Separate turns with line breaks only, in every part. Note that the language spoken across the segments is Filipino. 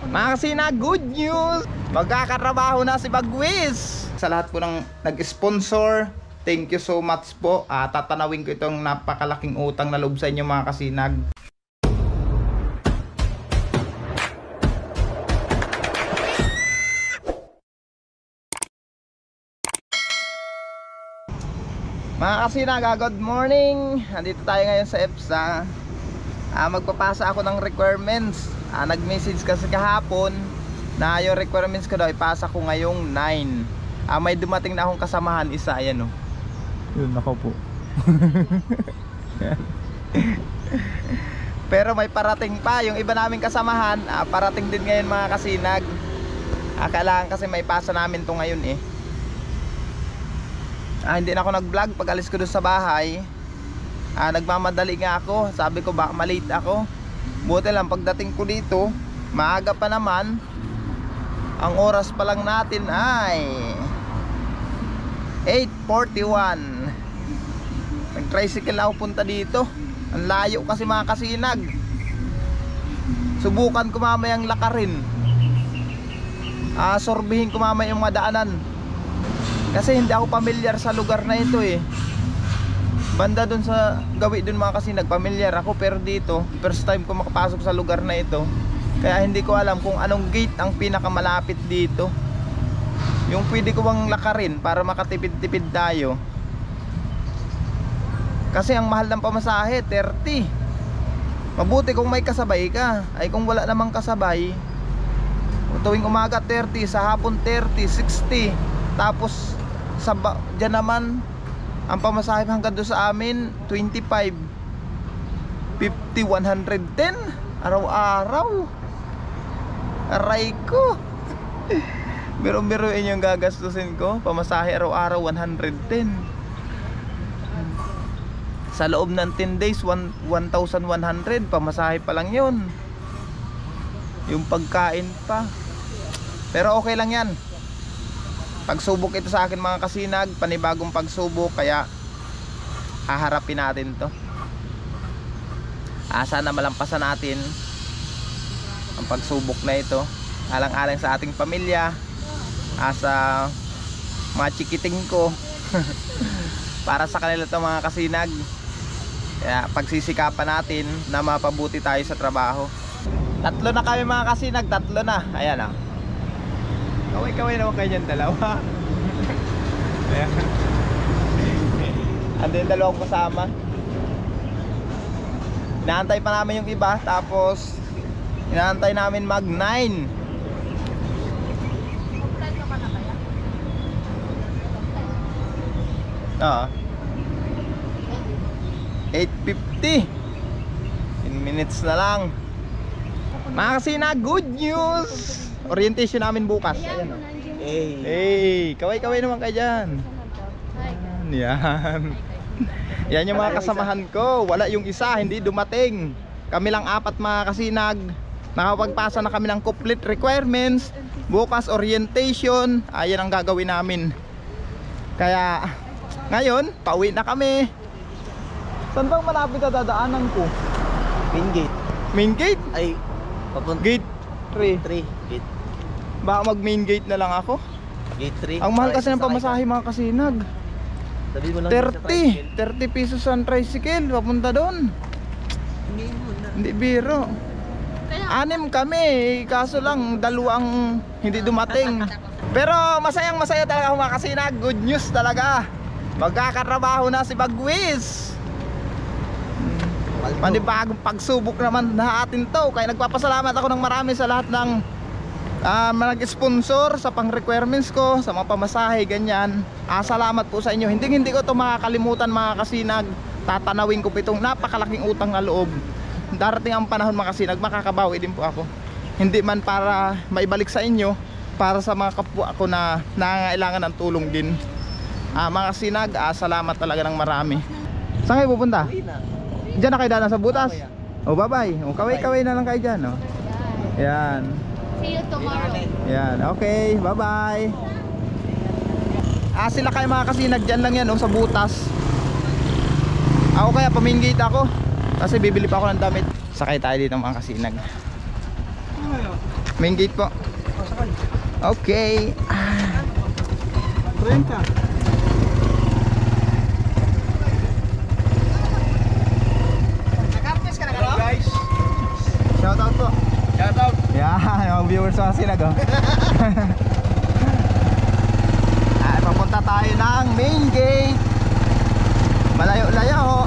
Mga kasinag, good news! Magkakatrabaho na si Bagwis! Sa lahat po ng nag-sponsor, thank you so much po. Tatanawin ko itong napakalaking utang na loob sa inyo mga kasinag. Mga kasinag, good morning! Nandito tayo ngayon sa EPSA. Magpapasa ako ng requirements. Nag-message kasi kahapon na yung requirements ko daw ipasa ko ngayong 9. May dumating na akong kasamahan isa, ayan o. Yun, ako po. Pero may parating pa. Yung iba naming kasamahan, parating din ngayon mga kasinag. Kailangan kasi may pasa namin to ngayon eh. Hindi na ako nag-vlog pag alis ko doon sa bahay. Nagmamadali nga ako. Sabi ko baka malate ako. Buti lang pagdating ko dito, maaga pa naman. Ang oras pa lang natin ay 8:41. Nag-tricycle ako punta dito. Ang layo kasi mga kasinag. Subukan ko mamayang lakarin. Sorbihin ko mamaya yung madaanan. Kasi hindi ako pamilyar sa lugar na ito eh. Banda dun sa gawi dun mga kasinag, pamilyar ako. Pero dito, first time ko makapasok sa lugar na ito. Kaya hindi ko alam kung anong gate ang pinakamalapit dito. Yung pwede ko bang lakarin para makatipid-tipid tayo. Kasi ang mahal ng pamasahe, 30. Mabuti kung may kasabay ka. Ay kung wala namang kasabay, tuwing umaga 30, sa hapon 30, 60. Tapos dyan naman ang pamasahe hanggang doon sa amin 25, 50, 110 araw-araw. Aray ko. Biro-biroin yung gagastusin ko. Pamasahe araw-araw 110. Sa loob ng 10 days 1,100 pamasahe pa lang yun. Yung pagkain pa. Pero okay lang yan. Pagsubok ito sa akin mga kasinag, panibagong pagsubok, kaya haharapin natin to. Sana malampasan natin ang pagsubok na ito, alang-alang sa ating pamilya, sa mga chikiting ko. Para sa kanila to mga kasinag. Kaya pagsisikapan natin na mapabuti tayo sa trabaho. Tatlo na kami mga kasinag, tatlo na. Ayan o. Kaway-kaway naman kayo dyan, dalawa. Ayan. Ando yung dalawang kasama. Inaantay pa namin yung iba. Tapos inaantay namin mag 9. Oo. 8:50. 10 minutes na lang. Mga kasinag, good news! Orientation namin bukas. Ayan o. Hey, kaway-kaway naman kayo dyan. Yan. Yan yung mga kasamahan ko. Wala yung isa, hindi dumating. Kami lang 4 mga kasinag. Nakapagpasa na kami ng complete requirements. Bukas orientation. Ayan ang gagawin namin. Kaya ngayon, pauwi na kami. Saan bang malapit na dadaanan ko?
Main gate.
Main gate?
Ay, papunta.
Gate 3.
Gate.
Baka mag main gate na lang ako.
Gate 3.
Ang mahal kasi ng pamasahe mga kasinag.
Sabi mo lang
30 pesos ang tricycle papunta doon. Hindi biro. 6 kami, kaso lang 2 ang hindi dumating. Pero masayang masaya talaga mga kasinag. Good news talaga. Magkakatrabaho na si Bagwis. Panibagong pagsubok naman na atin to. Kaya nagpapasalamat ako ng marami sa lahat ng nag-sponsor sa pang-requirements ko, sa mga pamasahe, ganyan. Salamat po sa inyo. Hindi ko ito makakalimutan mga kasinag. Tatanawin ko po itong napakalaking utang na loob. Darating ang panahon mga kasinag, makakabawi din po ako. Hindi man para maibalik sa inyo, para sa mga kapwa ko na nangangailangan ng tulong din. Mga kasinag, salamat talaga ng marami. Saan kayo pupunta? Diyan na kayo daan sa butas? Bye bye. Kaway-kaway na lang kayo dyan. Yan.
See you tomorrow.
Yan, okay, bye bye. Sila kayo mga kasinag, dyan lang yan sa butas. Ako kaya paminggate ako kasi bibili pa ako ng damit. Sakay tayo dito mga kasinag. Main gate po. Okay.
30. Nakampis ka na guys.
Shout out po.
Shout out.
Yan, yung viewers sa Sinag oh. Ay, papunta tayo ng main gate. Malayo-layo ho.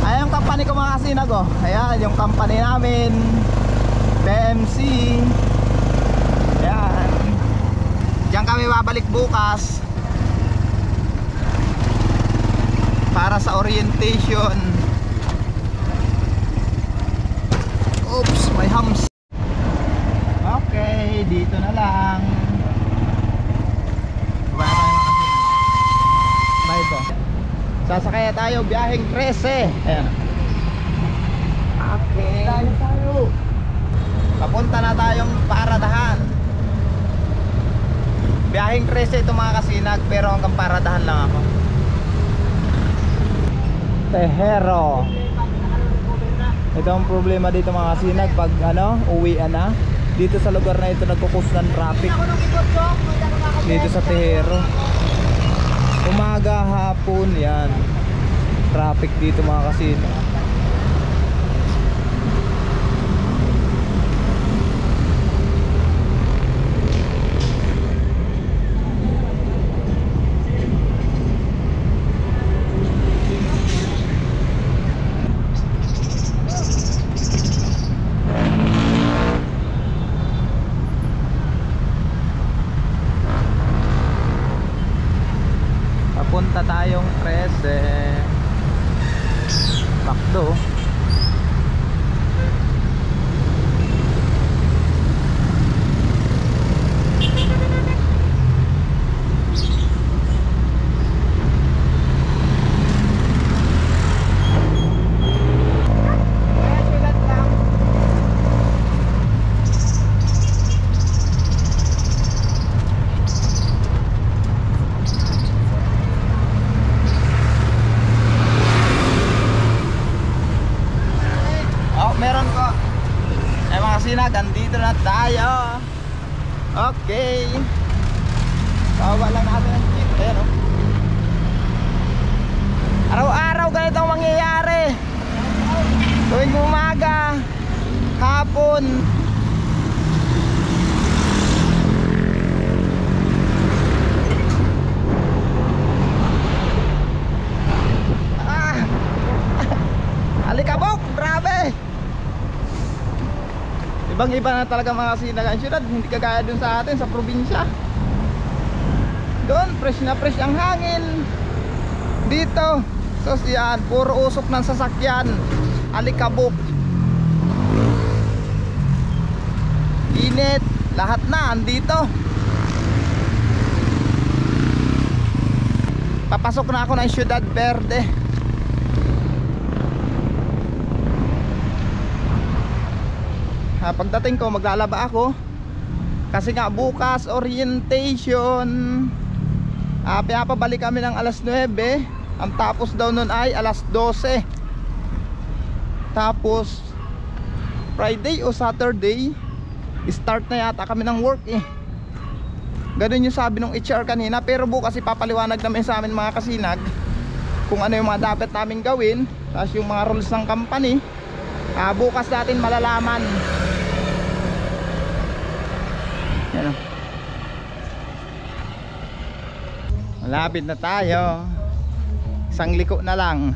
Ay, yung company ko mga Kasinag oh. Ayan, yung company namin. PMC. Ayan. Diyan kami babalik bukas para sa orientation. Oops, may hams. Okay, dito na lang. Bye po. Sasakay tayo biyaheng 13. Ayan. Okay.
Tayo.
Papunta na tayong Paradahan. Biyaheng 13 ito mga Kasinag, pero hanggang Paradahan lang ako. Tehero. Ito ang problema dito mga Kasinag pag uwian na. Dito sa lugar na ito nagkukus ng traffic. Dito sa Tehero. Umaga, hapon, yan. Traffic dito mga Kasinag. Papunta tayong 13. Bakto. Meron ko. Eh mga Kasinag, andito na tayo. Okay. Bawa lang natin ang jeep. Ayan oh. Araw-araw ganito ang mangyayari. Tuwing umaga, hapon. Alikabok, grabe. Ibang iba na talaga mga Kasinag ang syudad. Hindi kagaya dun sa atin sa probinsya. Doon fresh na fresh ang hangin. Dito so yan, puro usok ng sasakyan. Alikabok, init, lahat na andito. Papasok na ako ng Ciudad Verde. Pagdating ko maglalaba ako kasi nga bukas orientation. Pinapabalik kami ng alas 9. Ang tapos daw nun ay alas 12. Tapos Friday o Saturday start na yata kami ng work eh. Ganun yung sabi ng HR kanina. Pero bukas ipapaliwanag namin sa amin mga Kasinag kung ano yung mga dapat namin gawin, tapos yung mga rules ng company. Bukas natin malalaman. Yan o. Malapit na tayo. Isang liko na lang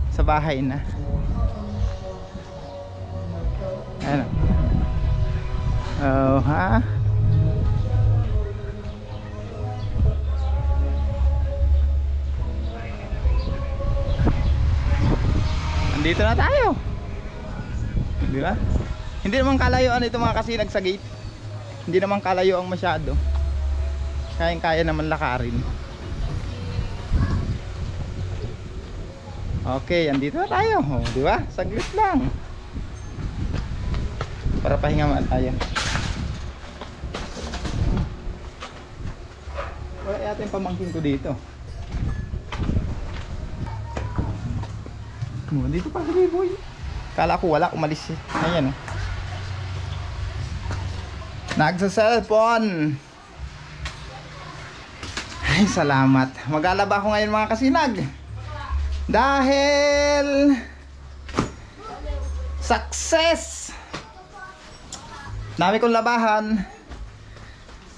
sa bahay na. Ayan o. Oh ha. Andito na tayo. Di ba? Hindi naman kalayuan ito mga Kasinag sa gate. Hindi naman kalayo ang masyado. Kayang-kaya naman lakarin. Okay, andito na tayo. Oh, di ba? Saglit lang. Para pahinga man tayo. Wala yata yung pamangkin ko dito. Dito pa si Boy. Kala ko wala, umalis eh. Ayan oh. Nagsa-cellphone. Ay, salamat. Mag-alaba ako ngayon mga kasinag. Dahil success! Dami kong labahan.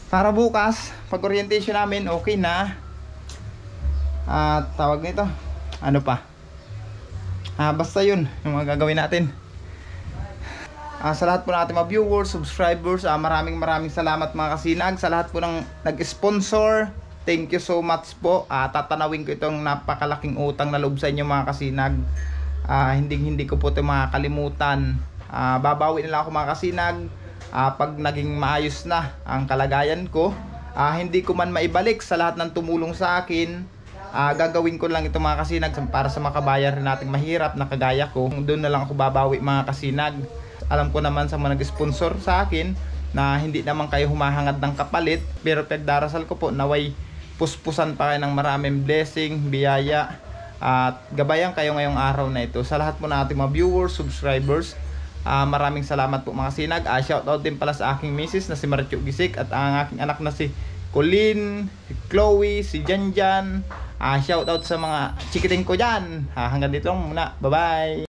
Para bukas, pag orientation namin, okay na. At tawag nito, ano pa? Basta yun, yung mga gagawin natin. Sa lahat po ng ating mga viewers, subscribers, maraming salamat mga kasinag. Sa lahat po ng nag-sponsor, thank you so much po. Tatanawin ko itong napakalaking utang na loob sa inyo mga kasinag. Hindi ko po ito makakalimutan. Babawi nila ako mga kasinag. Pag naging maayos na ang kalagayan ko, hindi ko man maibalik sa lahat ng tumulong sa akin. Gagawin ko lang ito mga kasinag para sa makabayan rin nating mahirap na kagaya ko. Doon na lang ako babawi mga kasinag. Alam ko naman sa mga nag-sponsor sa akin na hindi naman kayo humahangad ng kapalit, pero pagdarasal ko po naway puspusan pa kayo ng maraming blessing, biyaya at gabayan kayo ngayong araw na ito. Sa lahat po ng ating mga viewers, subscribers, maraming salamat po mga sinag. Shoutout din pala sa aking misis na si Marichu Gisik at ang aking anak na si Colleen, si Chloe, si Janjan. Shoutout sa mga chikiting ko dyan. Hanggang dito lang muna. Bye bye.